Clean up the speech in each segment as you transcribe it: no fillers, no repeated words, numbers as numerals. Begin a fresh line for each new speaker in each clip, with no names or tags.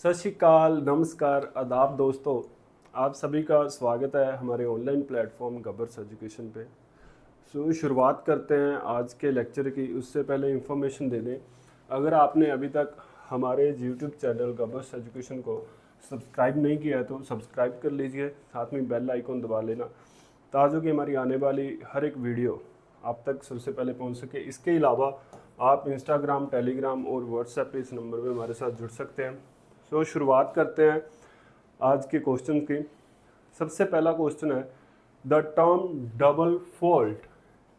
सत श्री अकाल, नमस्कार, आदाब दोस्तों। आप सभी का स्वागत है हमारे ऑनलाइन प्लेटफॉर्म गबर्स एजुकेशन पे। शुरुआत करते हैं आज के लेक्चर की। उससे पहले इंफॉर्मेशन दे दें, अगर आपने अभी तक हमारे यूट्यूब चैनल गबर्स एजुकेशन को सब्सक्राइब नहीं किया है तो सब्सक्राइब कर लीजिए, साथ में बेल आइकॉन दबा लेना ताकि कि हमारी आने वाली हर एक वीडियो आप तक सबसे पहले पहुंच सके। इसके अलावा आप इंस्टाग्राम, टेलीग्राम और व्हाट्सएप पे इस नंबर पे हमारे साथ जुड़ सकते हैं। शुरुआत करते हैं आज के क्वेश्चन की। सबसे पहला क्वेश्चन है, the term double fault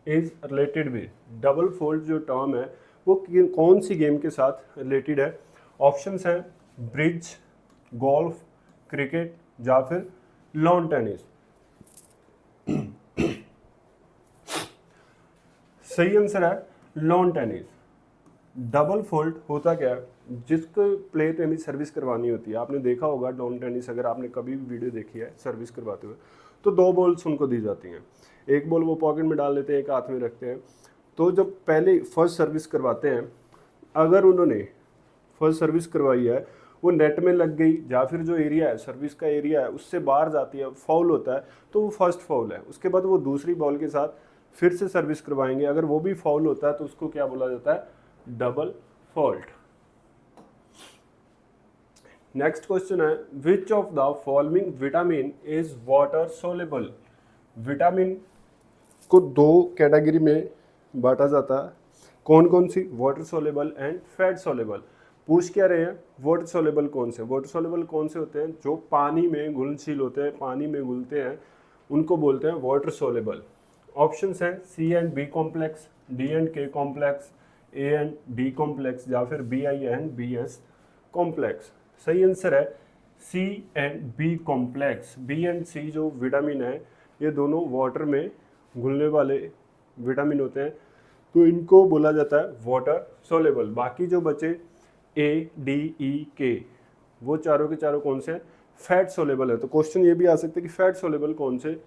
is related with. Double fault जो टर्म है वो कौन सी गेम के साथ रिलेटेड है? ऑप्शंस हैं ब्रिज, गोल्फ, क्रिकेट या फिर लॉन टेनिस। सही आंसर है लॉन टेनिस। डबल फॉल्ट होता क्या है? जिसको प्ले पे हमें सर्विस करवानी होती है, आपने देखा होगा लॉन टेनिस, अगर आपने कभी भी वीडियो देखी है सर्विस करवाते हुए, तो दो बॉल्स उनको दी जाती हैं। एक बॉल वो पॉकेट में डाल लेते हैं, एक हाथ में रखते हैं। तो जब पहले फर्स्ट सर्विस करवाते हैं, अगर उन्होंने फर्स्ट सर्विस करवाई है, वो नेट में लग गई या फिर जो एरिया है, सर्विस का एरिया है, उससे बाहर जाती है, फाउल होता है, तो वो फर्स्ट फाउल है। उसके बाद वो दूसरी बॉल के साथ फिर से सर्विस करवाएंगे, अगर वो भी फाउल होता है तो उसको क्या बोला जाता है? Double fault. नेक्स्ट क्वेश्चन है, which of the following vitamin is water soluble. Vitamin को दो कैटेगरी में बांटा जाता है, कौन कौन सी? Water soluble and fat soluble. पूछ क्या रहे हैं? वाटर सोलेबल कौन से? वाटर सोलेबल कौन से होते हैं? जो पानी में घुलनशील होते हैं, पानी में घुलते हैं, उनको बोलते हैं वाटर सोलेबल। ऑप्शंस हैं C and B complex, D and K complex, A and D complex या फिर B I and B S complex. सही आंसर है C and B complex. B and C जो विटामिन है, ये दोनों वाटर में घुलने वाले विटामिन होते हैं, तो इनको बोला जाता है वाटर सोलेबल। बाकी जो बचे ए, डी, ई, के, वो चारों के चारों कौन से हैं? फैट सोलेबल है। तो क्वेश्चन ये भी आ सकता है कि फैट सोलेबल कौन से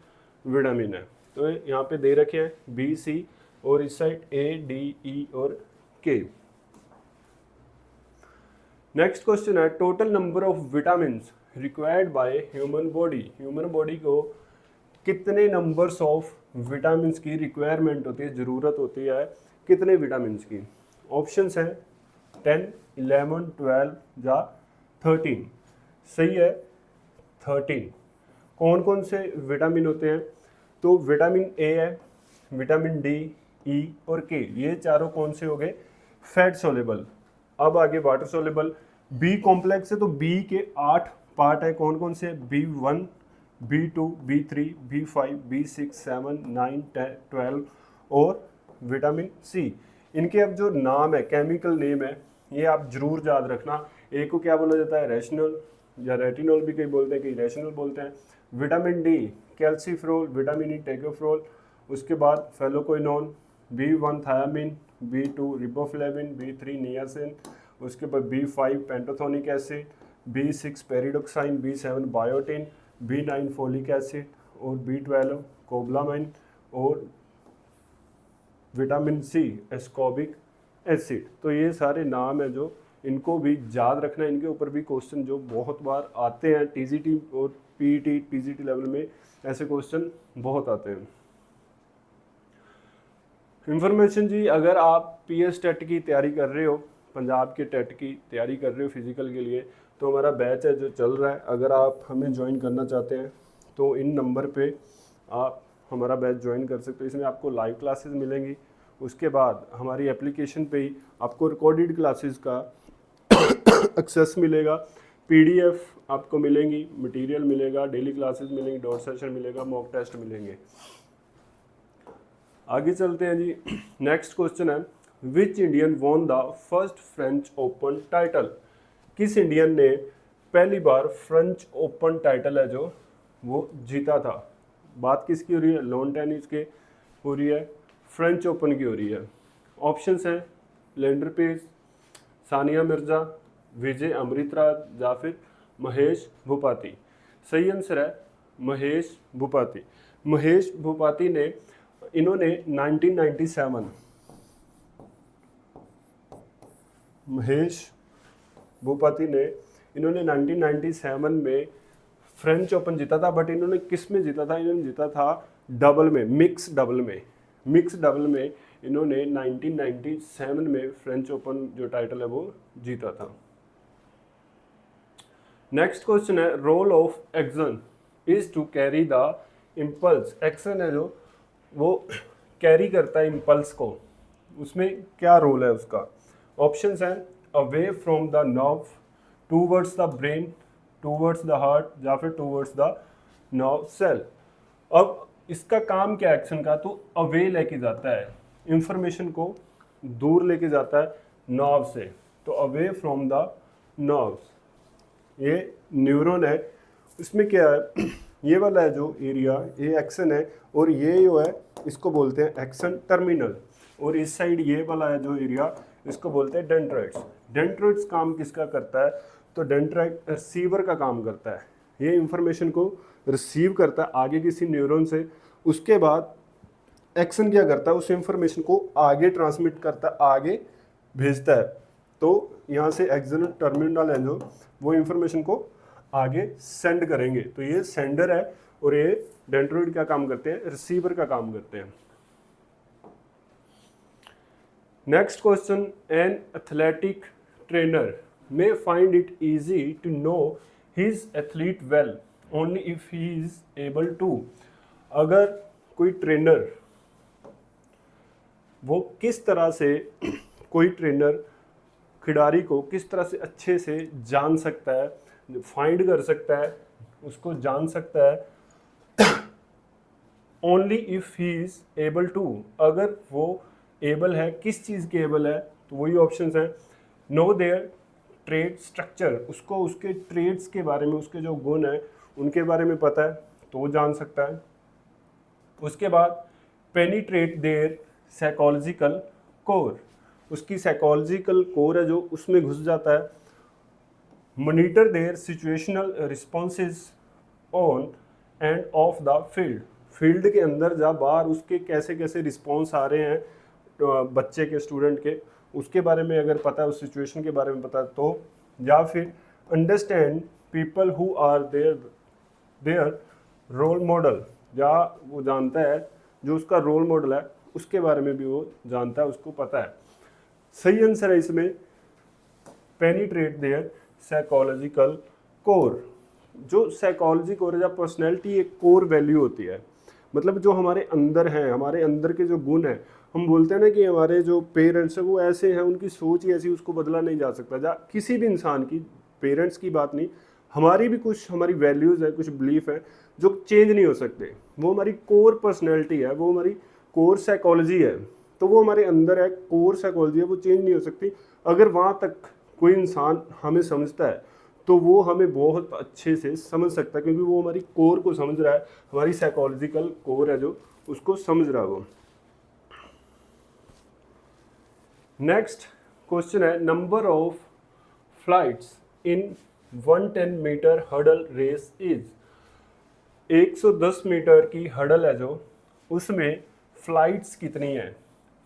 विटामिन है? तो यहाँ पे दे रखे हैं बी, सी, और इस साइड ए, डी, ई और के। नेक्स्ट क्वेश्चन है, total number of vitamin required by human body. Human body को कितने नंबर्स ऑफ विटामिन की रिक्वायरमेंट होती है, ज़रूरत होती है कितने विटामिन की? ऑप्शंस हैं 10, 11, 12 या 13। सही है 13। कौन कौन से विटामिन होते हैं? तो विटामिन ए है, विटामिन डी, ई और के, ये चारों कौन से हो गए? Fat soluble. अब आगे वाटर सोलेबल। बी कॉम्प्लेक्स है, तो बी के 8 पार्ट है, कौन कौन से? B1, B2, B3, B5, B6, 7, 9, 10, 12 और विटामिन सी। इनके अब जो नाम है, केमिकल नेम है, ये आप जरूर याद रखना। एक को क्या बोला जाता है? रेशनल या रेटिनॉल भी कई बोलते हैं, कई रेशनल बोलते हैं। विटामिन डी कैल्सीफ्रोल, विटामिन ई टेकोफ्रोल, उसके बाद फेलोक्विनोन, B1 thiamine, B2 riboflavin, B3 niacin, उसके बाद B5 pantothenic acid, B6 pyridoxine, B7 biotin, B9 folic acid और B12 कोबलामाइन और विटामिन सी एस्कॉर्बिक एसिड। तो ये सारे नाम है जो इनको भी याद रखना है। इनके ऊपर भी क्वेश्चन जो बहुत बार आते हैं, टीजीटी और पीईटी, टीजीटी लेवल में ऐसे क्वेश्चन बहुत आते हैं। इंफॉर्मेशन जी, अगर आप पीएस टेट की तैयारी कर रहे हो, पंजाब के टेट की तैयारी कर रहे हो फिजिकल के लिए, तो हमारा बैच है जो चल रहा है। अगर आप हमें ज्वाइन करना चाहते हैं तो इन नंबर पे आप हमारा बैच ज्वाइन कर सकते हो। इसमें आपको लाइव क्लासेस मिलेंगी, उसके बाद हमारी एप्लीकेशन पे ही आपको रिकॉर्डेड क्लासेस का एक्सेस मिलेगा, पीडीएफ आपको मिलेंगी, मटेरियल मिलेगा, डेली क्लासेस मिलेंगी, डॉट सेशन मिलेगा, मॉक टेस्ट मिलेंगे। आगे चलते हैं जी। नेक्स्ट क्वेश्चन है, which Indian won the first French open title. किस इंडियन ने पहली बार फ्रेंच ओपन टाइटल है जो वो जीता था? बात किसकी हो रही है? लॉन टेनिस के हो रही है, फ्रेंच ओपन की हो रही है। ऑप्शंस हैं लेंडर पेस, सानिया मिर्जा, विजय अमृतराज या फिर महेश भूपति। सही आंसर है महेश भूपति। महेश भूपति ने इन्होंने 1997 महेश भूपति ने इन्होंने 1997 में फ्रेंच ओपन जीता था, बट इन्होंने किस में जीता था? इन्होंने जीता था डबल में, मिक्स डबल में। मिक्स डबल में इन्होंने 1997 में फ्रेंच ओपन जो टाइटल है वो जीता था। नेक्स्ट क्वेश्चन है, role of action is to carry the impulse. Action है जो वो कैरी करता है इम्पल्स को, उसमें क्या रोल है उसका? ऑप्शंस हैं away from the nerve, towards the brain, towards the heart या फिर टूवर्ड्स द नर्व सेल। अब इसका काम क्या है एक्शन का? तो अवे लेके जाता है, इंफॉर्मेशन को दूर लेके जाता है नर्व से, तो अवे फ्रॉम द नर्व्स। ये न्यूरॉन है, इसमें क्या है ये वाला है जो एरिया, ये एक्शन है, और ये जो है इसको बोलते हैं एक्शन टर्मिनल, और इस साइड ये वाला है जो एरिया इसको बोलते हैं डेंड्राइट्स। डेंड्राइट्स काम किसका करता है? तो डेंड्राइट रिसीवर का काम करता है, ये इंफॉर्मेशन को रिसीव करता है आगे किसी न्यूरॉन से, उसके बाद एक्शन क्या करता है? उस इंफॉर्मेशन को आगे ट्रांसमिट करता है, आगे भेजता है। तो यहाँ से एक्शन टर्मिनल है जो वो इंफॉर्मेशन को आगे सेंड करेंगे, तो ये सेंडर है, और ये डेंड्राइट क्या काम करते हैं? रिसीवर का काम करते हैं। Next question, an athletic trainer may find it easy to know his athlete well only if he is able to। अगर कोई ट्रेनर, वो किस तरह से कोई ट्रेनर खिलाड़ी को किस तरह से अच्छे से जान सकता है, फाइंड कर सकता है, उसको जान सकता है only if he is able to. अगर वो एबल है, किस चीज़ के एबल है? तो वही ऑप्शंस हैं, नो देयर ट्रेड स्ट्रक्चर, उसको उसके ट्रेड्स के बारे में, उसके जो गुण है उनके बारे में पता है तो वो जान सकता है। उसके बाद पेनिट्रेट देयर साइकोलॉजिकल कोर, उसकी साइकोलॉजिकल कोर है जो उसमें घुस जाता है। Monitor their situational responses on and off the field, field के अंदर जा बाहर उसके कैसे कैसे रिस्पॉन्स आ रहे हैं बच्चे के, स्टूडेंट के, उसके बारे में अगर पता है, उस सिचुएशन के बारे में पता है तो। या फिर understand people who are their role model, या वो जानता है जो उसका रोल मॉडल है उसके बारे में भी वो जानता है, उसको पता है। सही आंसर है इसमें पेनिट्रेट देयर साइकोलॉजिकल कोर। जो साइकोलॉजी कोर या पर्सनैलिटी एक कोर वैल्यू होती है, मतलब जो हमारे अंदर हैं, हमारे अंदर के जो गुण हैं, हम बोलते हैं ना कि हमारे जो पेरेंट्स हैं वो ऐसे हैं, उनकी सोच ही ऐसी, उसको बदला नहीं जा सकता। जा किसी भी इंसान की, पेरेंट्स की बात नहीं, हमारी भी कुछ हमारी वैल्यूज़ है, कुछ बिलीफ है जो चेंज नहीं हो सकते। वो हमारी कोर पर्सनैलिटी है, वो हमारी कोर साइकोलॉजी है, तो वो हमारे अंदर है, कोर साइकोलॉजी है, वो चेंज नहीं हो सकती। अगर वहाँ तक कोई इंसान हमें समझता है तो वो हमें बहुत अच्छे से समझ सकता है, क्योंकि वो हमारी कोर को समझ रहा है, हमारी साइकोलॉजिकल कोर है जो उसको समझ रहा है वो। नेक्स्ट क्वेश्चन है, number of flights in 110 metre hurdle race is. 110 metre की हडल है जो, उसमें फ्लाइट्स कितनी है?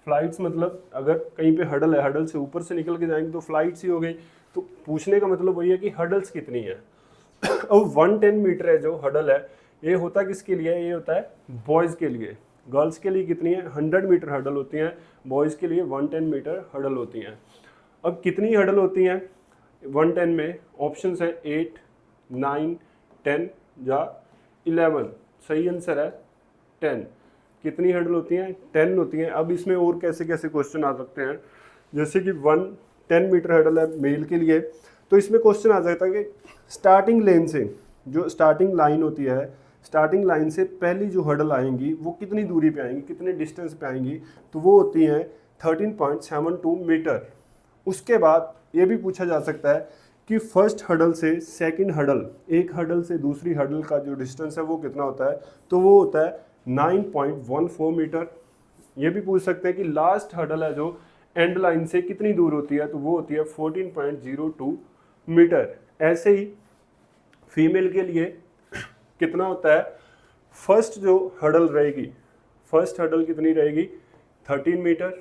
फ्लाइट्स मतलब अगर कहीं पे हडल है, हडल से ऊपर से निकल के जाएंगे तो फ्लाइट्स ही हो गई, तो पूछने का मतलब वही है कि हडल्स कितनी है। अब 110 मीटर है जो हडल है, ये होता किसके लिए? ये होता है बॉयज़ के लिए। गर्ल्स के लिए कितनी है? 100 मीटर हडल होती हैं, बॉयज़ के लिए 110 मीटर हडल होती हैं। अब कितनी हडल होती हैं 110 में? ऑप्शंस हैं 8, 9, 10 या 11। सही आंसर है 10। कितनी हडल होती हैं? 10 होती हैं। अब इसमें और कैसे कैसे क्वेश्चन आ सकते हैं, जैसे कि 110 मीटर हडल है मेल के लिए, तो इसमें क्वेश्चन आ सकता है कि स्टार्टिंग लेन से, जो स्टार्टिंग लाइन होती है, स्टार्टिंग लाइन से पहली जो हडल आएंगी वो कितनी दूरी पे आएंगी, कितने डिस्टेंस पे आएंगी? तो वो होती हैं 13.72 मीटर। उसके बाद ये भी पूछा जा सकता है कि फर्स्ट हडल से सेकंड हडल, एक हडल से दूसरी हडल का जो डिस्टेंस है वो कितना होता है? तो वो होता है 9.14 मीटर। ये भी पूछ सकते हैं कि लास्ट हडल है जो एंड लाइन से कितनी दूर होती है? तो वो होती है 14.02 मीटर। ऐसे ही फीमेल के लिए कितना होता है? फर्स्ट जो हडल रहेगी, फर्स्ट हडल कितनी रहेगी? 13 मीटर।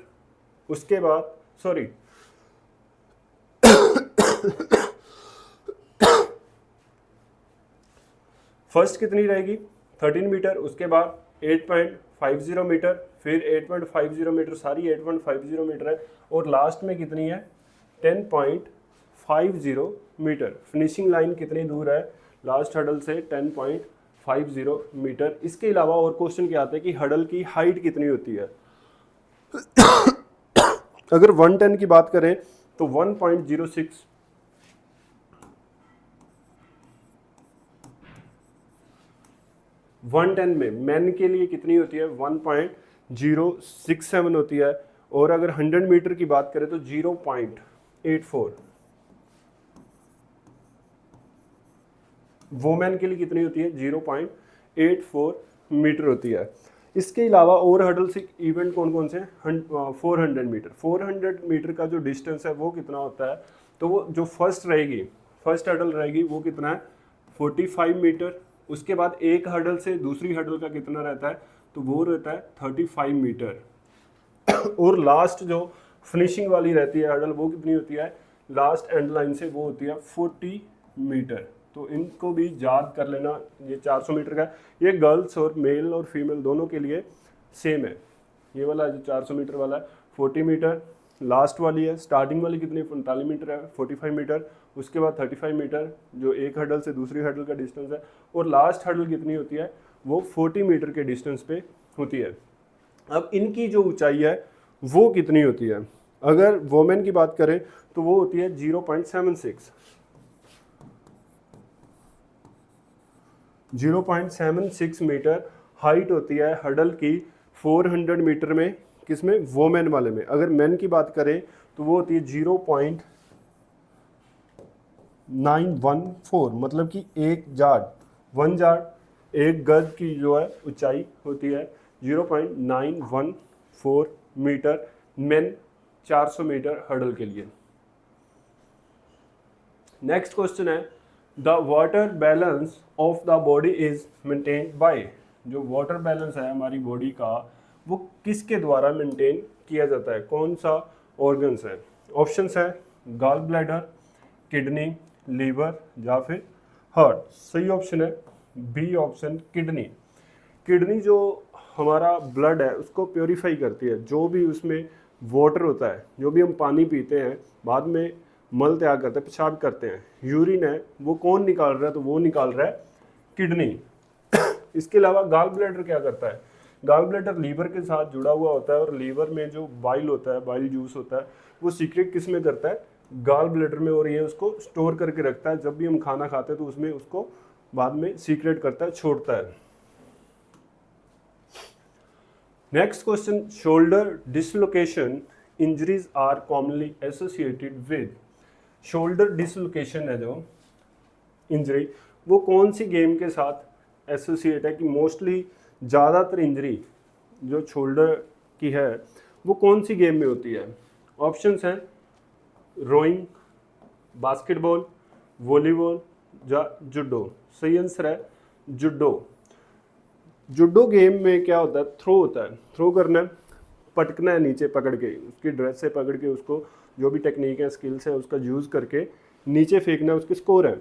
उसके बाद फर्स्ट कितनी रहेगी 13 मीटर, उसके बाद 8.50 मीटर, फिर 8.50 मीटर, सारी 8.50 मीटर है, और लास्ट में कितनी है 10.50 मीटर। फिनिशिंग लाइन कितनी दूर है लास्ट हडल से 10.50 मीटर। इसके अलावा और क्वेश्चन क्या आता है कि हडल की हाइट कितनी होती है। अगर 110 की बात करें तो 1.06 110 में मैन के लिए कितनी होती है 1.067 होती है, और अगर 100 मीटर की बात करें तो 0.84। वोमेन के लिए कितनी होती है 0.84 मीटर होती है। इसके अलावा और हडल्स इवेंट कौन कौन से हैं 400 मीटर। 400 मीटर का जो डिस्टेंस है वो कितना होता है, तो वो जो फर्स्ट रहेगी, फर्स्ट हडल रहेगी वो कितना है 45 मीटर। उसके बाद एक हडल से दूसरी हडल का कितना रहता है, तो वो रहता है 35 मीटर। और लास्ट जो फिनिशिंग वाली रहती है हडल वो कितनी होती है लास्ट एंड लाइन से, वो होती है 40 मीटर। तो इनको भी याद कर लेना। ये 400 मीटर का, ये गर्ल्स और मेल और फीमेल दोनों के लिए सेम है। ये वाला जो 400 मीटर वाला है 40 मीटर, लास्ट वाली है स्टार्टिंग वाली कितनी 45 मीटर है 45 मीटर, उसके बाद 35 मीटर जो एक हडल से दूसरी हडल का डिस्टेंस है, और लास्ट हडल कितनी होती है वो 40 मीटर के डिस्टेंस पे होती है। अब इनकी जो ऊंचाई है वो कितनी होती है, अगर वोमेन की बात करें तो वो होती है 0.76 0.76 मीटर हाइट होती है हडल की 400 मीटर में, किसमें वोमेन वाले में। अगर मेन की बात करें तो वो होती है 0.914, मतलब कि एक जार्ड 1 जार्ड एक गज की जो है ऊंचाई होती है 0.914 मीटर मेन 400 मीटर हडल के लिए। नेक्स्ट क्वेश्चन है the water balance of the body is maintained by. जो वाटर बैलेंस है हमारी बॉडी का वो किसके द्वारा मेंटेन किया जाता है, कौन सा ऑर्गन्स है। ऑप्शंस है गॉल ब्लैडर, किडनी, लीवर या फिर हार्ट। सही ऑप्शन है बी ऑप्शन किडनी। किडनी जो हमारा ब्लड है उसको प्योरीफाई करती है, जो भी उसमें वाटर होता है, जो भी हम पानी पीते हैं बाद में मल त्याग करते हैं, पेशाब करते हैं, यूरिन है, वो कौन निकाल रहा है, तो वो निकाल रहा है किडनी। इसके अलावा गॉल ब्लैडर क्या करता है, गॉल ब्लैडर लीवर के साथ जुड़ा हुआ होता है, और लीवर में जो बाइल होता है, बाइल जूस होता है, वो सीक्रेट किस में करता है गॉल ब्लैडर में, और ये उसको स्टोर करके रखता है। जब भी हम खाना खाते हैं तो उसमें उसको बाद में सीक्रेट करता है, छोड़ता है। Next question, shoulder dislocation injuries are commonly associated with. Shoulder dislocation है जो इंजरी, वो कौन सी गेम के साथ एसोसिएट है, कि मोस्टली ज़्यादातर इंजरी जो शोल्डर की है वो कौन सी गेम में होती है। ऑप्शंस हैं रोइंग, बास्केटबॉल, वॉलीबॉल या जुडो। सही आंसर है जुडो। जुडो गेम में क्या होता है, थ्रो होता है, थ्रो करना है, पटकना है नीचे पकड़ के, उसकी ड्रेस से पकड़ के उसको, जो भी टेक्निक है स्किल्स है उसका यूज़ करके नीचे फेंकना है, उसके स्कोर है।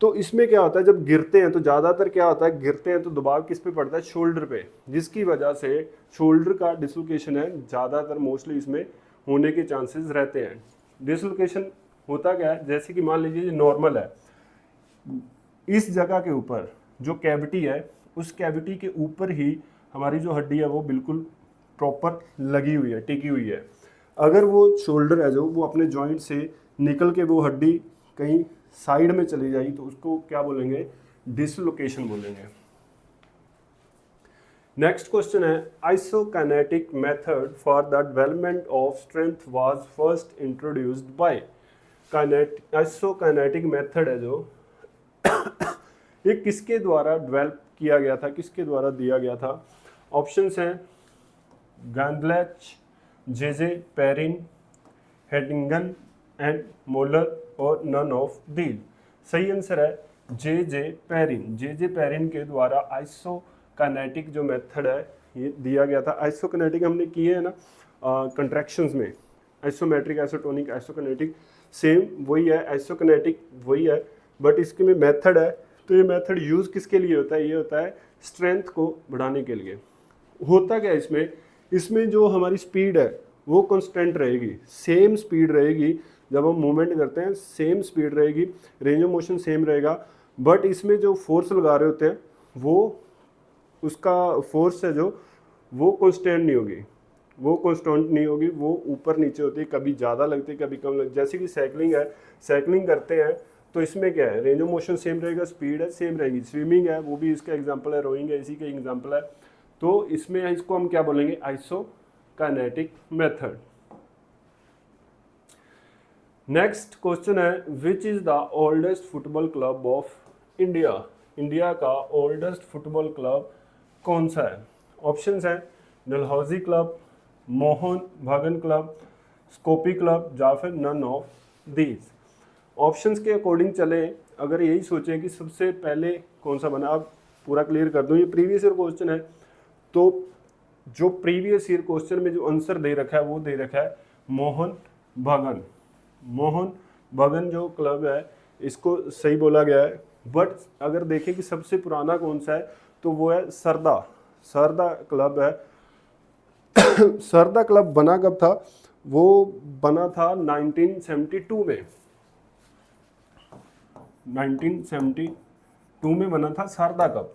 तो इसमें क्या होता है जब गिरते हैं तो ज़्यादातर क्या होता है, गिरते हैं तो दबाव किस पे पड़ता है, शोल्डर पे, जिसकी वजह से शोल्डर का डिसलोकेशन है ज़्यादातर मोस्टली इसमें होने के चांसेस रहते हैं। डिसलोकेशन होता क्या है, जैसे कि मान लीजिए नॉर्मल है, इस जगह के ऊपर जो कैविटी है उस कैविटी के ऊपर ही हमारी जो हड्डी है वो बिल्कुल प्रॉपर लगी हुई है, टिकी हुई है। अगर वो शोल्डर है जो वो अपने जॉइंट से निकल के वो हड्डी कहीं साइड में चली जाएगी तो उसको क्या बोलेंगे, डिसलोकेशन बोलेंगे। नेक्स्ट क्वेश्चन है isokinetic method for the development of strength was first introduced by. Isokinetic method है जो ये किसके द्वारा डेवलप किया गया था, किसके द्वारा दिया गया था। ऑप्शंस हैं गैंडलेच, जे पेरिन, हेडिंगन एंड मोलर और नन ऑफ दीज। सही आंसर है जे पेरिन। जे पेरिन के द्वारा आइसोकाइनेटिक जो मेथड है ये दिया गया था। आइसोकाइनेटिक हमने किए हैं ना कंट्रैक्शंस में, आइसोमेट्रिक, आइसोटोनिक, आइसोकाइनेटिक सेम वही है, आइसोकाइनेटिक वही है, बट इसके में मेथड है तो ये मेथड यूज़ किसके लिए होता है? ये होता है स्ट्रेंथ को बढ़ाने के लिए। होता क्या है इसमें? इसमें जो हमारी स्पीड है वो कांस्टेंट रहेगी, सेम स्पीड रहेगी। जब हम मूवमेंट करते हैं सेम स्पीड रहेगी, रेंज ऑफ मोशन सेम रहेगा, बट इसमें जो फोर्स लगा रहे होते हैं वो उसका फोर्स है जो वो कांस्टेंट नहीं होगी, वो कांस्टेंट नहीं होगी, वो ऊपर नीचे होती है, कभी ज़्यादा लगती है कभी कम लगती है। जैसे कि साइकिलिंग है, साइकिलिंग करते हैं तो इसमें क्या है, रेंज ऑफ मोशन सेम रहेगा, स्पीड है सेम रहेगी। स्विमिंग है वो भी इसका एग्जांपल है, रोइंग है इसी का एग्जांपल है। तो इसमें इसको हम क्या बोलेंगे? Isokinetic method. नेक्स्ट क्वेश्चन है which is the oldest football club of India? India का ओल्डेस्ट फुटबॉल क्लब कौन सा है? ऑप्शंस हैं डलहौजी क्लब, मोहन बागान क्लब, स्कोपी क्लब या फिर नन ऑफ दीज। ऑप्शंस के अकॉर्डिंग चले, अगर यही सोचें कि सबसे पहले कौन सा बना, आप पूरा क्लियर कर दूं, ये प्रीवियस ईयर क्वेश्चन है, तो जो प्रीवियस ईयर क्वेश्चन में जो आंसर दे रखा है वो दे रखा है मोहन बागान। मोहन बागान जो क्लब है इसको सही बोला गया है, बट अगर देखें कि सबसे पुराना कौन सा है तो वो है सरदा। सरदा क्लब है। सरदा क्लब बना कब था? वो बना था 1972 में। 1972 में बना था सरदा क्लब,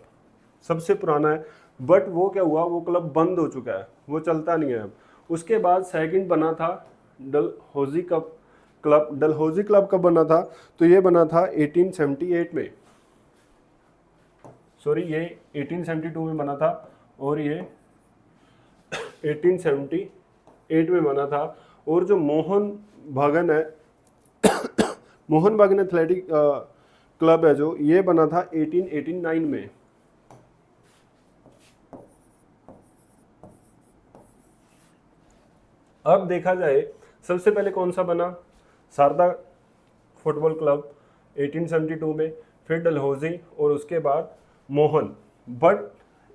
सबसे पुराना है। बट वो क्या हुआ, वो क्लब बंद हो चुका है, वो चलता नहीं है अब। उसके बाद सेकंड बना था डलहौजी क्लब। डलहौजी क्लब कब बना था? तो ये बना था 1878 में, सॉरी ये 1872 में बना था और ये 1878 में बना था। और जो मोहन बागान है मोहन बागान एथलेटिक क्लब है जो, ये बना था 1889 में। अब देखा जाए सबसे पहले कौन सा बना? शारदा फुटबॉल क्लब 1872 में, फिर डलहौजी और उसके बाद मोहन। बट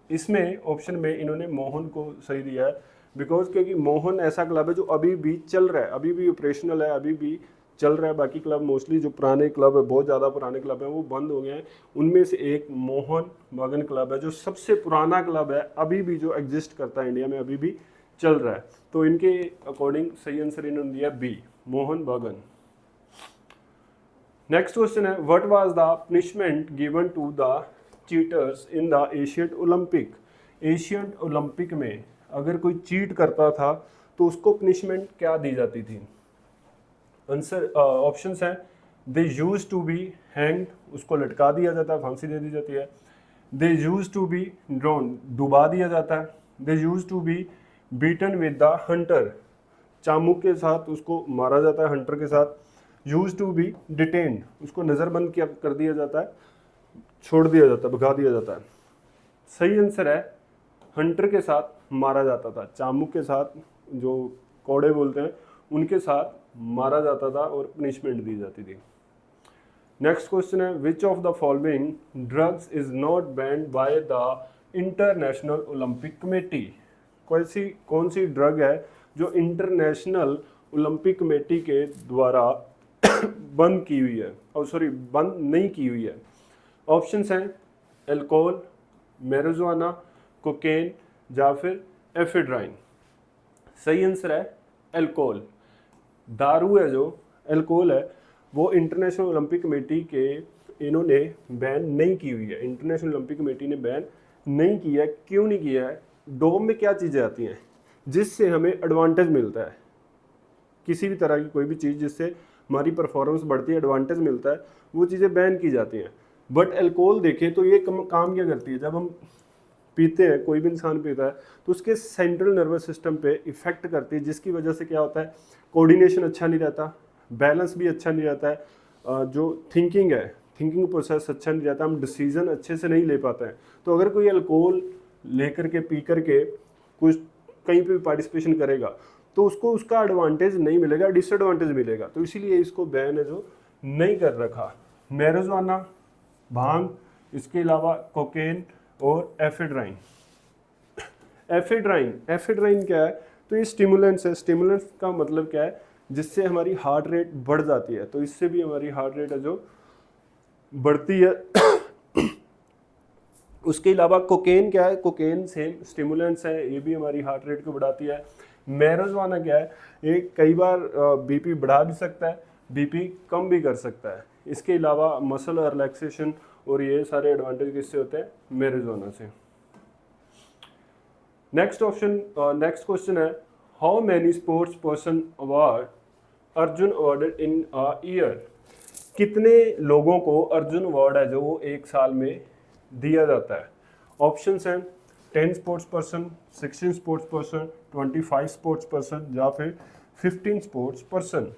इसमें ऑप्शन में इन्होंने मोहन को सही दिया है, बिकॉज क्योंकि मोहन ऐसा क्लब है जो अभी भी चल रहा है, अभी भी ऑपरेशनल है, अभी भी चल रहा है। बाकी क्लब मोस्टली जो पुराने क्लब है, बहुत ज़्यादा पुराने क्लब हैं, वो बंद हो गए हैं। उनमें से एक मोहन बागान क्लब है जो सबसे पुराना क्लब है, अभी भी जो एग्जिस्ट करता है इंडिया में, अभी भी चल रहा है। तो इनके अकॉर्डिंग सही आंसर इन्होंने दिया B, Mohan Bagan. Next question है what was the punishment given to the cheaters in the Asian Olympic? Asian Olympic में अगर कोई चीट करता था तो उसको पनिशमेंट क्या दी जाती थी? आंसर ऑप्शंस हैं दे यूज टू बी हैंग्ड, उसको लटका दिया जाता है, फांसी दे दी जाती है। They use to be drown, डुबा दिया जाता है। They use to be beaten with the hunter, चामुक के साथ उसको मारा जाता है, हंटर के साथ। यूज टू बी डिटेन्ड, उसको नज़रबंद कर दिया जाता है, छोड़ दिया जाता है, भगा दिया जाता है। सही आंसर है हंटर के साथ मारा जाता था, चामुक के साथ, जो कौड़े बोलते हैं उनके साथ मारा जाता था और पनिशमेंट दी जाती थी। नेक्स्ट क्वेश्चन है which of the following drugs is not band by the international Olympic committee? कौन सी ड्रग है जो इंटरनेशनल ओलंपिक कमेटी के द्वारा बंद की हुई है, और सॉरी बंद नहीं की हुई है? ऑप्शंस हैं एल्कोहल, मैरिजुआना, कोकेन या फिर एफेड्राइन। सही आंसर है एल्कोहल। दारू है जो एल्कोहल है वो इंटरनेशनल ओलंपिक कमेटी के इन्होंने बैन नहीं की हुई है। इंटरनेशनल ओलंपिक कमेटी ने बैन नहीं किया है। क्यों नहीं किया है? डोप में क्या चीज़ें आती हैं जिससे हमें एडवांटेज मिलता है, किसी भी तरह की कोई भी चीज़ जिससे हमारी परफॉर्मेंस बढ़ती है, एडवांटेज मिलता है, वो चीज़ें बैन की जाती हैं। बट अल्कोहल देखें तो ये काम क्या करती है? जब हम पीते हैं, कोई भी इंसान पीता है तो उसके सेंट्रल नर्वस सिस्टम पे इफेक्ट करती है, जिसकी वजह से क्या होता है, कोऑर्डिनेशन अच्छा नहीं रहता, बैलेंस भी अच्छा नहीं रहता है, जो थिंकिंग है, थिंकिंग प्रोसेस अच्छा नहीं रहता, हम डिसीजन अच्छे से नहीं ले पाते हैं। तो अगर कोई अल्कोहल लेकर के पी करके कुछ कहीं पे भी पार्टिसिपेशन करेगा तो उसको उसका एडवांटेज नहीं मिलेगा, डिसएडवांटेज मिलेगा। तो इसीलिए इसको बैन है जो नहीं कर रखा। मैरिजुआना, भांग, इसके अलावा कोकेन और एफेड्राइन। एफेड्राइन क्या है? तो ये स्टिमुलेंट्स है। स्टिमुलेंट्स का मतलब क्या है? जिससे हमारी हार्ट रेट बढ़ जाती है, तो इससे भी हमारी हार्ट रेट है जो बढ़ती है उसके अलावा कोकेन क्या है, कोकेन सेम स्टिमुलेंट्स है, ये भी हमारी हार्ट रेट को बढ़ाती है। मैरिजुआना क्या है, ये कई बार बीपी बढ़ा भी सकता है, बीपी कम भी कर सकता है। इसके अलावा मसल रिलैक्सेशन और ये सारे एडवांटेज किससे होते हैं, मैरिजुआना से। नेक्स्ट क्वेश्चन है, how many sports person award Arjun awarded in a year. कितने लोगों को अर्जुन अवार्ड है जो वो एक साल में दिया जाता है। ऑप्शंस हैं 10 sports person, 16 sports person, 25 sports person या फिर 15 स्पोर्ट्स पर्सन।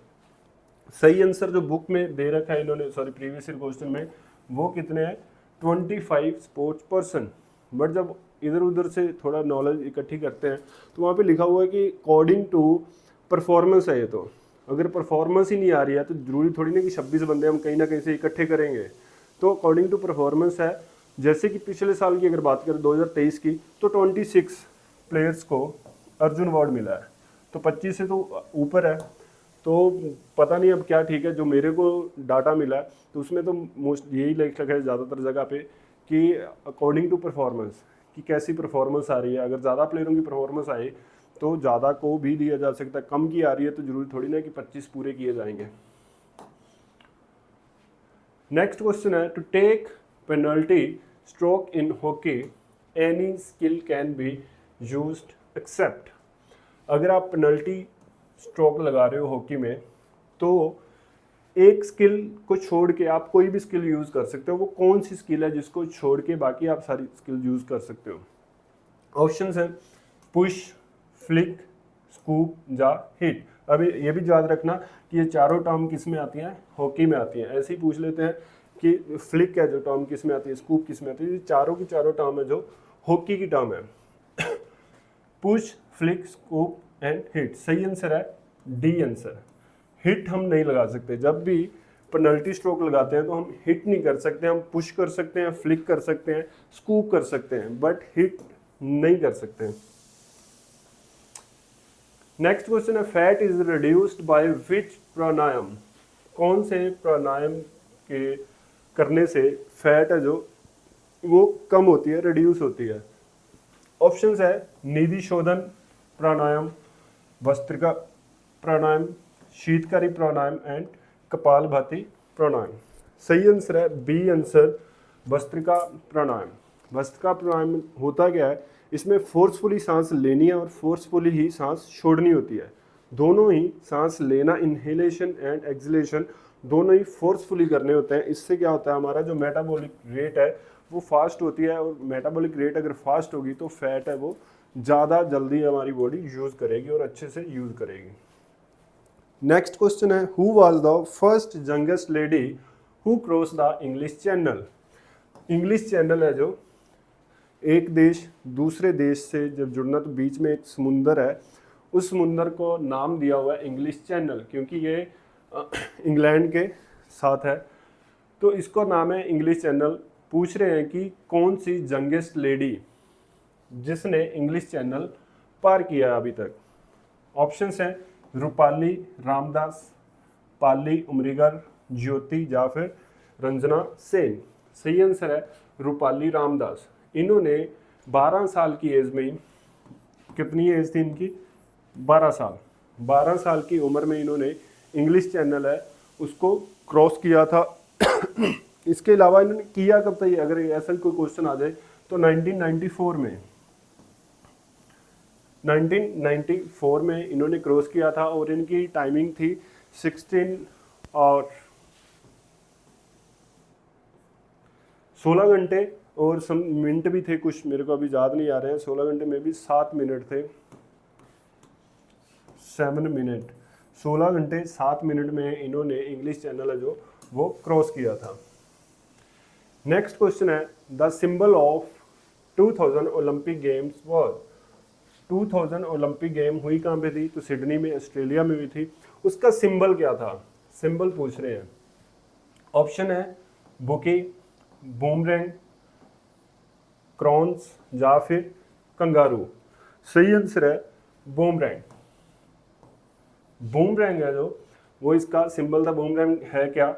सही आंसर जो बुक में दे रखा है इन्होंने, सॉरी प्रीवियस ईयर क्वेश्चन में, वो कितने हैं, 25 स्पोर्ट्स पर्सन। बट जब इधर उधर से थोड़ा नॉलेज इकट्ठी करते हैं तो वहाँ पे लिखा हुआ है कि अकॉर्डिंग टू परफॉर्मेंस है ये। तो अगर परफॉर्मेंस ही नहीं आ रही है तो जरूरी थोड़ी ना कि 26 बंदे हम कहीं ना कहीं से इकट्ठे करेंगे। तो अकॉर्डिंग टू परफॉर्मेंस है। जैसे कि पिछले साल की अगर बात करें 2023 की, तो 26 प्लेयर्स को अर्जुन अवार्ड मिला है, तो 25 से तो ऊपर है। तो पता नहीं अब क्या ठीक है, जो मेरे को डाटा मिला है तो उसमें तो मोस्ट यही लिखा है ज़्यादातर जगह पे कि अकॉर्डिंग टू परफॉर्मेंस, कि कैसी परफॉर्मेंस आ रही है। अगर ज़्यादा प्लेयरों की परफॉर्मेंस आए तो ज़्यादा को भी दिया जा सकता है, कम की आ रही है तो जरूरी थोड़ी ना कि 25 पूरे किए जाएंगे। नेक्स्ट क्वेश्चन है, to take penalty stroke in hockey any skill can be used except. अगर आप पेनल्टी स्ट्रोक लगा रहे हो हॉकी में तो एक स्किल को छोड़ के आप कोई भी स्किल यूज़ कर सकते हो। वो कौन सी स्किल है जिसको छोड़ के बाकी आप सारी स्किल यूज़ कर सकते हो। ऑप्शंस हैं पुश, फ्लिक, स्कूप या हिट। अब ये भी याद रखना कि ये चारों टर्म किस में आती हैं, हॉकी में आती हैं। ऐसे ही पूछ लेते हैं कि फ्लिक है जो टर्म किस में आती है, स्कूप किस में आती है। ये चारों की चारों टर्म है जो हॉकी की टर्म है। Push, flick, scoop and hit. सही आंसर है डी आंसर। हिट हम नहीं लगा सकते। जब भी पेनल्टी स्ट्रोक लगाते हैं तो हम हिट नहीं कर सकते। हम पुश कर सकते हैं, फ्लिक कर सकते हैं, स्कूप कर सकते हैं, बट हिट नहीं कर सकते हैं। नेक्स्ट क्वेश्चन है, fat is reduced by which pranayama. कौन से प्राणायाम के करने से फैट है जो वो कम होती है, रिड्यूस होती है। ऑप्शंस है निधि शोधन प्राणायाम, भस्त्रिका प्राणायाम, शीतकारी प्राणायाम एंड कपालभाति प्राणायाम। सही आंसर है बी आंसर, भस्त्रिका प्राणायाम। भस्त्रिका प्राणायाम होता क्या है, इसमें फोर्सफुली सांस लेनी है और फोर्सफुली ही सांस छोड़नी होती है। दोनों ही सांस लेना, इनहेलेशन एंड एक्सलेशन, दोनों ही फोर्सफुली करने होते हैं। इससे क्या होता है, हमारा जो मेटाबॉलिक रेट है वो फास्ट होती है, और मेटाबॉलिक रेट अगर फास्ट होगी तो फैट है वो ज़्यादा जल्दी हमारी बॉडी यूज़ करेगी और अच्छे से यूज़ करेगी। नेक्स्ट क्वेश्चन है, who was the first youngest lady who cross the English channel. English channel है जो एक देश दूसरे देश से जब जुड़ना, तो बीच में एक समुंदर है, उस समुंदर को नाम दिया हुआ है इंग्लिश चैनल, क्योंकि ये इंग्लैंड के साथ है तो इसको नाम है इंग्लिश चैनल। पूछ रहे हैं कि कौन सी यंगेस्ट लेडी जिसने इंग्लिश चैनल पार किया अभी तक। ऑप्शंस हैं रूपाली रामदास, पाली उमरीगर, ज्योति या फिर रंजना सेन। सही आंसर है रूपाली रामदास। इन्होंने 12 साल की एज में, कितनी एज थी इनकी, 12 साल, 12 साल की उम्र में इन्होंने इंग्लिश चैनल है उसको क्रॉस किया था। इसके अलावा इन्होंने किया कब तक, अगर ऐसा कोई क्वेश्चन आ जाए तो 1994 में, 1994 में इन्होंने क्रॉस किया था और इनकी टाइमिंग थी 16 और 16 घंटे और सम मिनट भी थे कुछ, मेरे को अभी याद नहीं आ रहे हैं। 16 घंटे में भी 7 मिनट थे, 7 मिनट, 16 घंटे 7 मिनट में इन्होंने इंग्लिश चैनल है जो वो क्रॉस किया था। नेक्स्ट क्वेश्चन है, the symbol of 2000 Olympic games was. 2000 Olympic game हुई कहाँ पे थी, तो सिडनी में, ऑस्ट्रेलिया में हुई थी। उसका सिंबल क्या था, सिंबल पूछ रहे हैं। ऑप्शन है बुकी, बूमरैंग, क्रॉन्स या फिर कंगारू। सही आंसर है बूमरैंग। बूमरैंग है जो वो इसका सिंबल था। बूमरैंग है क्या,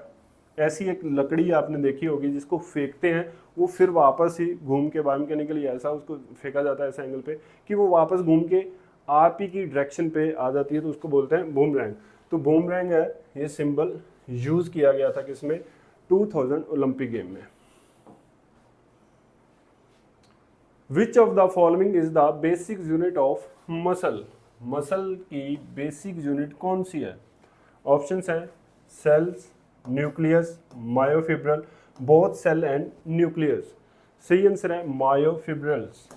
ऐसी एक लकड़ी आपने देखी होगी जिसको फेंकते हैं, वो फिर वापस ही घूम के बायोमैकेनिकली ऐसा उसको फेंका जाता है ऐसे एंगल पे कि वो वापस घूम के आप ही की डायरेक्शन पे आ जाती है, तो उसको बोलते हैं बूमरैंग। तो बूमरैंग है, ये सिंबल यूज किया गया था किसमें, 2000 ओलंपिक गेम में। Which of the following is the basic unit of muscle, muscle की बेसिक यूनिट कौन सी है? ऑप्शंस हैं cells, nucleus, myofibril, both cell and nucleus. सही आंसर है मायोफिब्रल्स।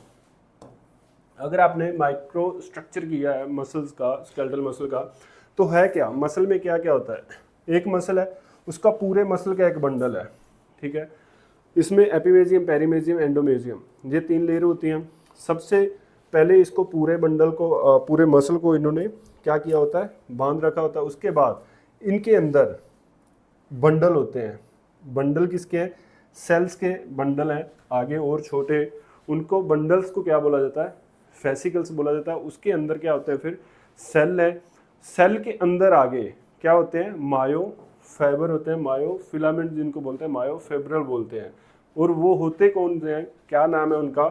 अगर आपने माइक्रो स्ट्रक्चर किया है मसल्स का, स्केलेटल मसल का, तो है क्या, मसल में क्या क्या होता है, एक मसल है उसका पूरे मसल का एक बंडल है, ठीक है। इसमें एपिमेजियम, पेरीमेजियम, एंडोमेजियम, ये 3 लेयर होती हैं। सबसे पहले इसको पूरे बंडल को, पूरे मसल को इन्होंने क्या किया होता है, बांध रखा होता है। उसके बाद इनके अंदर बंडल होते हैं। बंडल किसके हैं, सेल्स के बंडल हैं, आगे और छोटे, उनको बंडल्स को क्या बोला जाता है, फेसिकल्स बोला जाता है। उसके अंदर क्या होता है, फिर सेल है, सेल के अंदर आगे क्या होते हैं, मायो फाइबर होते हैं, मायो फिलामेंट जिनको बोलते हैं, मायो फेब्रल बोलते हैं। और वो होते कौन से हैं, क्या नाम है उनका,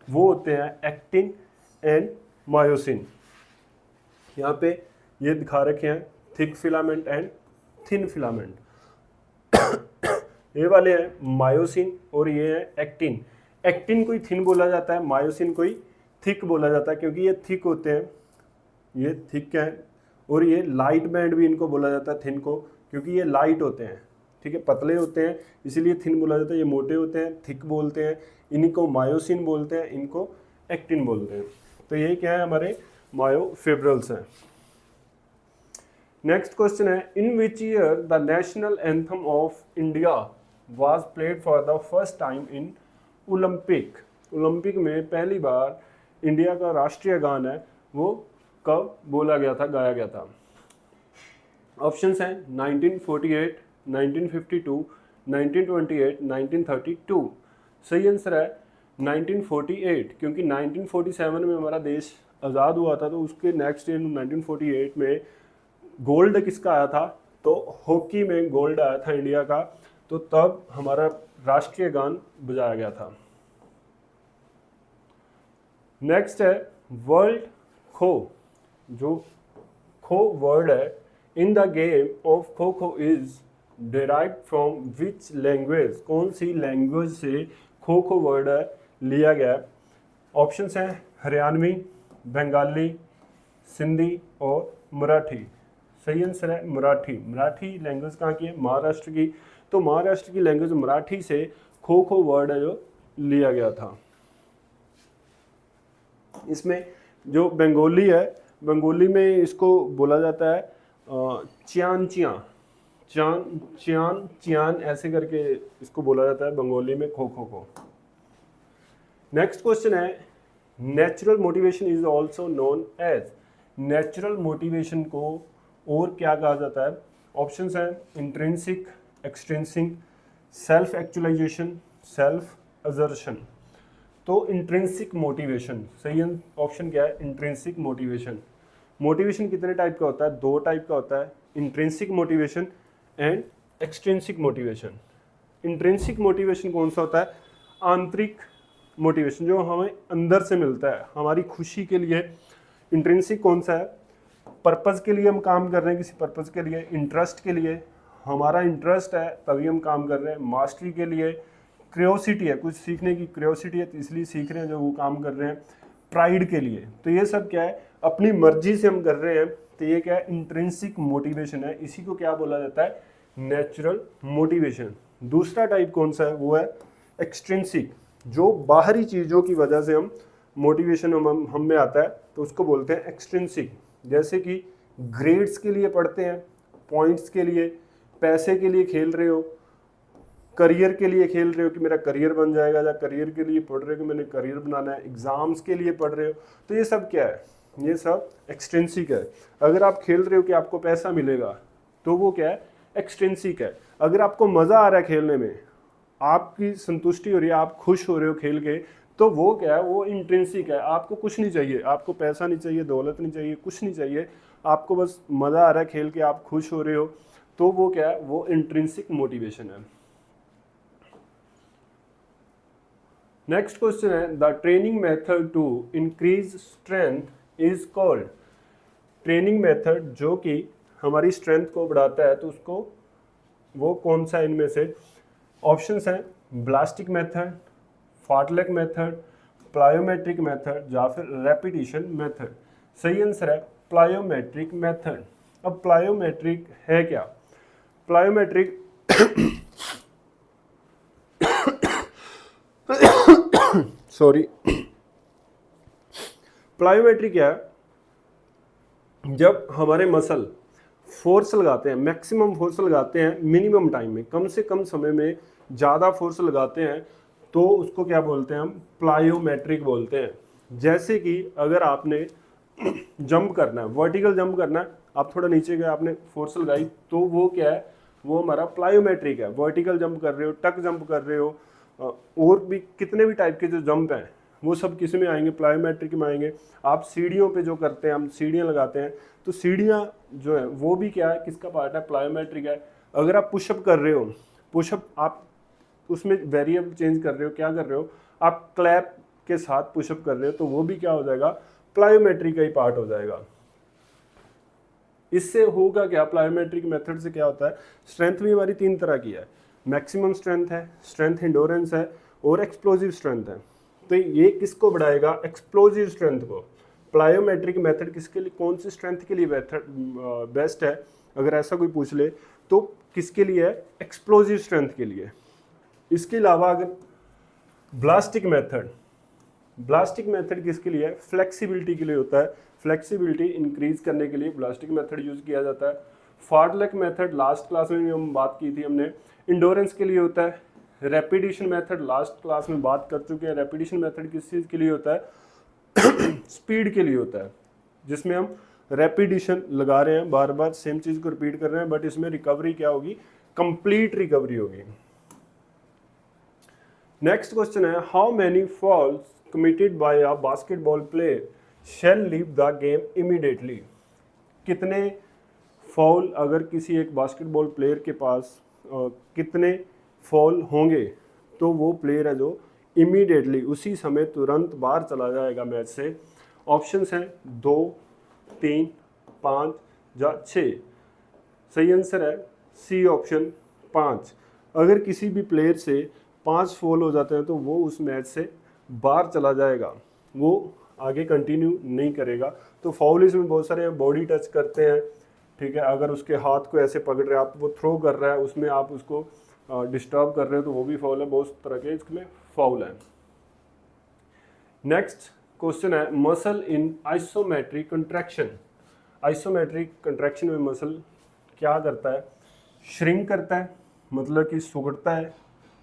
वो होते हैं एक्टिन एंड मायोसिन। यहाँ पे ये दिखा रखे हैं thick filament and thin filament. ये वाले हैं मायोसिन और ये है एक्टिन। एक्टिन को ही थिन बोला जाता है, मायोसिन को ही थिक बोला जाता है, क्योंकि ये थिक होते हैं, ये थिक है। और ये लाइट बैंड भी इनको बोला जाता है थिन को, क्योंकि ये लाइट होते हैं, ठीक है, पतले होते हैं इसीलिए थिन बोला जाता है। ये मोटे होते हैं, थिक बोलते हैं, इनको मायोसिन बोलते हैं, इनको एक्टिन बोलते हैं। तो ये क्या है, हमारे मायोफिब्रल्स हैं। नेक्स्ट क्वेश्चन है, in which year the national anthem of India was played for the first time in Olympic. Olympic में पहली बार इंडिया का राष्ट्रीय गान है वो कब बोला गया था, गाया गया था? ऑप्शंस हैं 1948, 1952, 1928, 1932। सही आंसर है 1948, क्योंकि 1947 में हमारा देश आज़ाद हुआ था, तो उसके नेक्स्ट ईयर 1948 में गोल्ड किसका आया था, तो हॉकी में गोल्ड आया था इंडिया का, तो तब हमारा राष्ट्रीय गान बजाया गया था। नेक्स्ट है वर्ल्ड खो, जो खो वर्ड है, in the game of kho kho is derived from which language, कौन सी लैंग्वेज से खो खो वर्ड है लिया गया? ऑप्शंस हैं हरियाणवी, बंगाली, सिंधी और मराठी। सही आंसर है मराठी। मराठी लैंग्वेज कहाँ की है, महाराष्ट्र की। तो महाराष्ट्र की लैंग्वेज मराठी से खो खो वर्ड है जो लिया गया था। इसमें जो बंगाली है, बंगाली में इसको बोला जाता है चियान चियान, चान चियान चियान, ऐसे करके इसको बोला जाता है बंगाली में खो खो को। नेक्स्ट क्वेश्चन है, natural motivation is also known as, natural motivation को और क्या कहा जाता है? ऑप्शंस हैं intrinsic, extrinsic, self actualisation, self assertion. तो इंट्रिंसिक मोटिवेशन, सही ऑप्शन क्या है, इंट्रिंसिक मोटिवेशन। मोटिवेशन कितने टाइप का होता है, 2 टाइप का होता है, intrinsic motivation and extrinsic motivation. Intrinsic motivation कौन सा होता है, आंतरिक मोटिवेशन, जो हमें अंदर से मिलता है हमारी खुशी के लिए। इंट्रिंसिक कौन सा है, पर्पज़ के लिए हम काम कर रहे हैं, किसी पर्पज़ के लिए, इंटरेस्ट के लिए, हमारा इंटरेस्ट है तभी हम काम कर रहे हैं, मास्टरी के लिए, क्रियोसिटी है, कुछ सीखने की क्रियोसिटी है तो इसलिए सीख रहे हैं जो वो काम कर रहे हैं, प्राइड के लिए। तो ये सब क्या है, अपनी मर्जी से हम कर रहे हैं, तो ये क्या है, इंट्रिंसिक मोटिवेशन है। इसी को क्या बोला जाता है, नेचुरल मोटिवेशन। दूसरा टाइप कौन सा है, वो है एक्सट्रिंसिक, जो बाहरी चीज़ों की वजह से हम मोटिवेशन हम में आता है, तो उसको बोलते हैं एक्सट्रिंसिक। जैसे कि ग्रेड्स के लिए पढ़ते हैं, पॉइंट्स के लिए, पैसे के लिए खेल रहे हो, करियर के लिए खेल रहे हो कि मेरा करियर बन जाएगा, या करियर के लिए पढ़ रहे हो कि मैंने करियर बनाना है, एग्जाम्स के लिए पढ़ रहे हो, तो ये सब क्या है, ये सब एक्सट्रिंसिक है। अगर आप खेल रहे हो कि आपको पैसा मिलेगा तो वो क्या है, एक्सट्रिंसिक है। अगर आपको मज़ा आ रहा है खेलने में, आपकी संतुष्टि हो रही है, आप खुश हो रहे हो खेल के, तो वो क्या है, वो इंट्रिंसिक है। आपको कुछ नहीं चाहिए, आपको पैसा नहीं चाहिए, दौलत नहीं चाहिए, कुछ नहीं चाहिए, आपको बस मज़ा आ रहा है खेल के, आप खुश हो रहे हो, तो वो क्या है, वो इंट्रिंसिक मोटिवेशन है। नेक्स्ट क्वेश्चन है, the training method to increase strength is called. Training method जो कि हमारी स्ट्रेंथ को बढ़ाता है, तो उसको वो कौन सा इनमें से? ऑप्शंस हैं ब्लास्टिक मेथड, फार्टलेक मेथड, प्लायोमेट्रिक मेथड या फिर रेपिटेशन मेथड। सही आंसर है प्लायोमेट्रिक मेथड। अब प्लायोमेट्रिक है क्या? प्लायोमेट्रिक सॉरी, प्लायोमेट्रिक क्या है? जब हमारे मसल फोर्स लगाते हैं, मैक्सिमम फोर्स लगाते हैं मिनिमम टाइम में, कम से कम समय में ज़्यादा फोर्स लगाते हैं, तो उसको क्या बोलते हैं हम? प्लायोमेट्रिक बोलते हैं। जैसे कि अगर आपने जंप करना है, वर्टिकल जंप करना है, आप थोड़ा नीचे गए, आपने फोर्स लगाई, तो वो क्या है? वो हमारा प्लायोमेट्रिक है। वर्टिकल जंप कर रहे हो, टक जंप कर रहे हो, और भी कितने भी टाइप के जो जंप हैं, वो सब किस में आएंगे? प्लायोमेट्रिक में आएंगे। आप सीढ़ियों पे जो करते हैं, हम सीढ़ियाँ लगाते हैं, तो सीढ़ियाँ जो है वो भी क्या है? किसका पार्ट है? प्लायोमेट्रिक है। अगर आप पुशअप कर रहे हो, पुशअप आप उसमें वेरिएबल चेंज कर रहे हो, क्या कर रहे हो? आप क्लैप के साथ पुशअप कर रहे हो, तो वो भी क्या हो जाएगा? प्लायोमेट्रिक का ही पार्ट हो जाएगा। इससे होगा क्या? प्लायोमेट्रिक मेथड से क्या होता है? स्ट्रेंथ भी हमारी 3 तरह की है, मैक्सिमम स्ट्रेंथ है, स्ट्रेंथ एंडोरेंस है, और एक्सप्लोजिव स्ट्रेंथ है। तो ये किसको बढ़ाएगा? एक्सप्लोजिव स्ट्रेंथ को। प्लायोमेट्रिक मेथड किसके लिए, कौन सी स्ट्रेंथ के लिए बेस्ट है? अगर ऐसा कोई पूछ ले तो किसके लिए है? एक्सप्लोजिव स्ट्रेंथ के लिए। इसके अलावा अगर ब्लास्टिक मेथड, ब्लास्टिक मेथड किसके लिए है? फ्लेक्सिबिलिटी के लिए होता है। फ्लेक्सिबिलिटी इंक्रीज करने के लिए ब्लास्टिक मेथड यूज किया जाता है। फार्टलेक मेथड लास्ट क्लास में भी हम बात की थी हमने, इंडोरेंस के लिए होता है। रेपिटेशन मेथड लास्ट क्लास में बात कर चुके हैं। रेपिटेशन मेथड किस चीज़ के लिए होता है? स्पीड के लिए होता है, जिसमें हम रेपिटेशन लगा रहे हैं, बार बार सेम चीज़ को रिपीट कर रहे हैं, बट इसमें रिकवरी क्या होगी? कंप्लीट रिकवरी होगी। नेक्स्ट क्वेश्चन है, how many fouls committed by a basketball player shall leave the game immediately. कितने फॉल अगर किसी एक बास्केटबॉल प्लेयर के पास कितने फॉल होंगे, तो वो प्लेयर है जो इमीडिएटली उसी समय तुरंत बाहर चला जाएगा मैच से। ऑप्शंस हैं 2, 3, 5 या 6। सही आंसर है सी ऑप्शन 5। अगर किसी भी प्लेयर से 5 फॉल हो जाते हैं, तो वो उस मैच से बाहर चला जाएगा, वो आगे कंटिन्यू नहीं करेगा। तो फाउल इसमें बहुत सारे हैं, बॉडी टच करते हैं, ठीक है, अगर उसके हाथ को ऐसे पकड़ रहे हैं आप, वो थ्रो कर रहा है, उसमें आप उसको डिस्टर्ब कर रहे हो, तो वो भी फाउल है। बहुत तरह के इसमें फाउल है। नेक्स्ट क्वेश्चन है, मसल इन आइसोमेट्रिक कंट्रैक्शन। आइसोमेट्रिक कंट्रैक्शन में मसल क्या करता है? श्रिंक करता है, मतलब कि सुगड़ता है,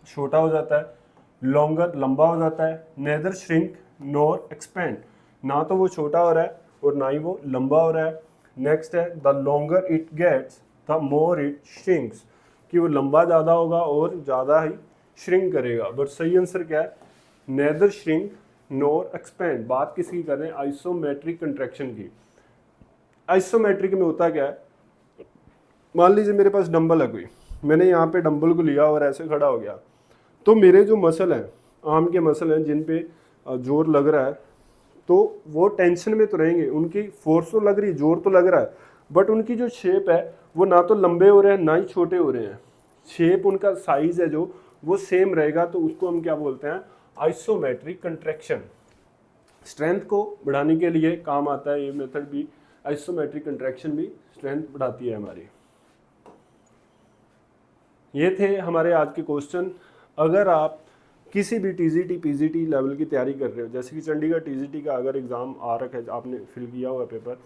छोटा हो जाता है, लॉन्गर लंबा हो जाता है, नेदर श्रिंक नॉर एक्सपेंड, ना तो वो छोटा हो रहा है और ना ही वो लंबा हो रहा है। नेक्स्ट है, the longer it gets the more it shrinks, कि वो लंबा ज़्यादा होगा और ज़्यादा ही श्रिंक करेगा। बट सही आंसर क्या है? Neither shrink nor expand. बात किसकी कर रहे हैं? आइसोमेट्रिक कंट्रैक्शन की। आइसोमेट्रिक में होता क्या है? मान लीजिए मेरे पास डंबल है कोई, मैंने यहाँ पे डंबल को लिया और ऐसे खड़ा हो गया, तो मेरे जो मसल हैं, आर्म के मसल हैं जिन पे जोर लग रहा है, तो वो टेंशन में तो रहेंगे, उनकी फोर्स तो लग रही है, जोर तो लग रहा है, बट उनकी जो शेप है वो ना तो लंबे हो रहे हैं ना ही छोटे हो रहे हैं। शेप उनका साइज है जो वो सेम रहेगा, तो उसको हम क्या बोलते हैं? Isometric contraction. स्ट्रेंथ को बढ़ाने के लिए काम आता है ये मेथड भी, आइसोमेट्रिक कंट्रैक्शन भी स्ट्रेंथ बढ़ाती है हमारी। ये थे हमारे आज के क्वेश्चन। अगर आप किसी भी टीजीटी पीजीटी लेवल की तैयारी कर रहे हो, जैसे कि चंडीगढ़ टीजीटी का अगर एग्ज़ाम आ रखा है, आपने फिल किया हुआ पेपर,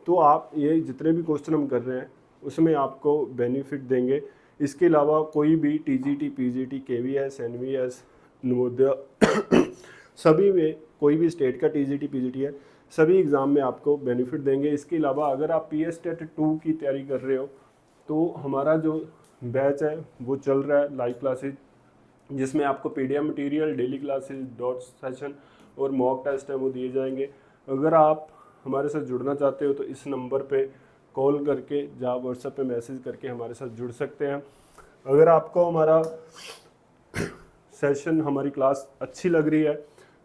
तो आप ये जितने भी क्वेश्चन हम कर रहे हैं उसमें आपको बेनिफिट देंगे। इसके अलावा कोई भी TGT PGT KVS NVS Navodaya सभी में, कोई भी स्टेट का टीजीटी पीजीटी है, सभी एग्ज़ाम में आपको बेनिफिट देंगे। इसके अलावा अगर आप पीएस टेट 2 की तैयारी कर रहे हो, तो हमारा जो बैच है वो चल रहा है, लाइव क्लासेज, जिसमें आपको PDF material, daily classes, dot session और मॉक टेस्ट है वो दिए जाएंगे। अगर आप हमारे साथ जुड़ना चाहते हो तो इस नंबर पे कॉल करके या व्हाट्सएप पे मैसेज करके हमारे साथ जुड़ सकते हैं। अगर आपको हमारा सेशन, हमारी क्लास अच्छी लग रही है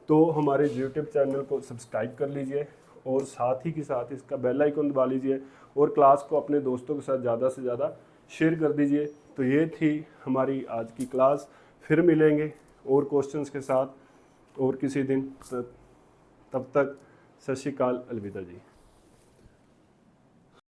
तो हमारे यूट्यूब चैनल को सब्सक्राइब कर लीजिए और साथ ही के साथ इसका बेल आइकन दबा लीजिए और क्लास को अपने दोस्तों के साथ ज़्यादा से ज़्यादा शेयर कर दीजिए। तो ये थी हमारी आज की क्लास। फिर मिलेंगे और क्वेश्चंस के साथ और किसी दिन। तब तक सत श्री अकाल, अलविदा जी।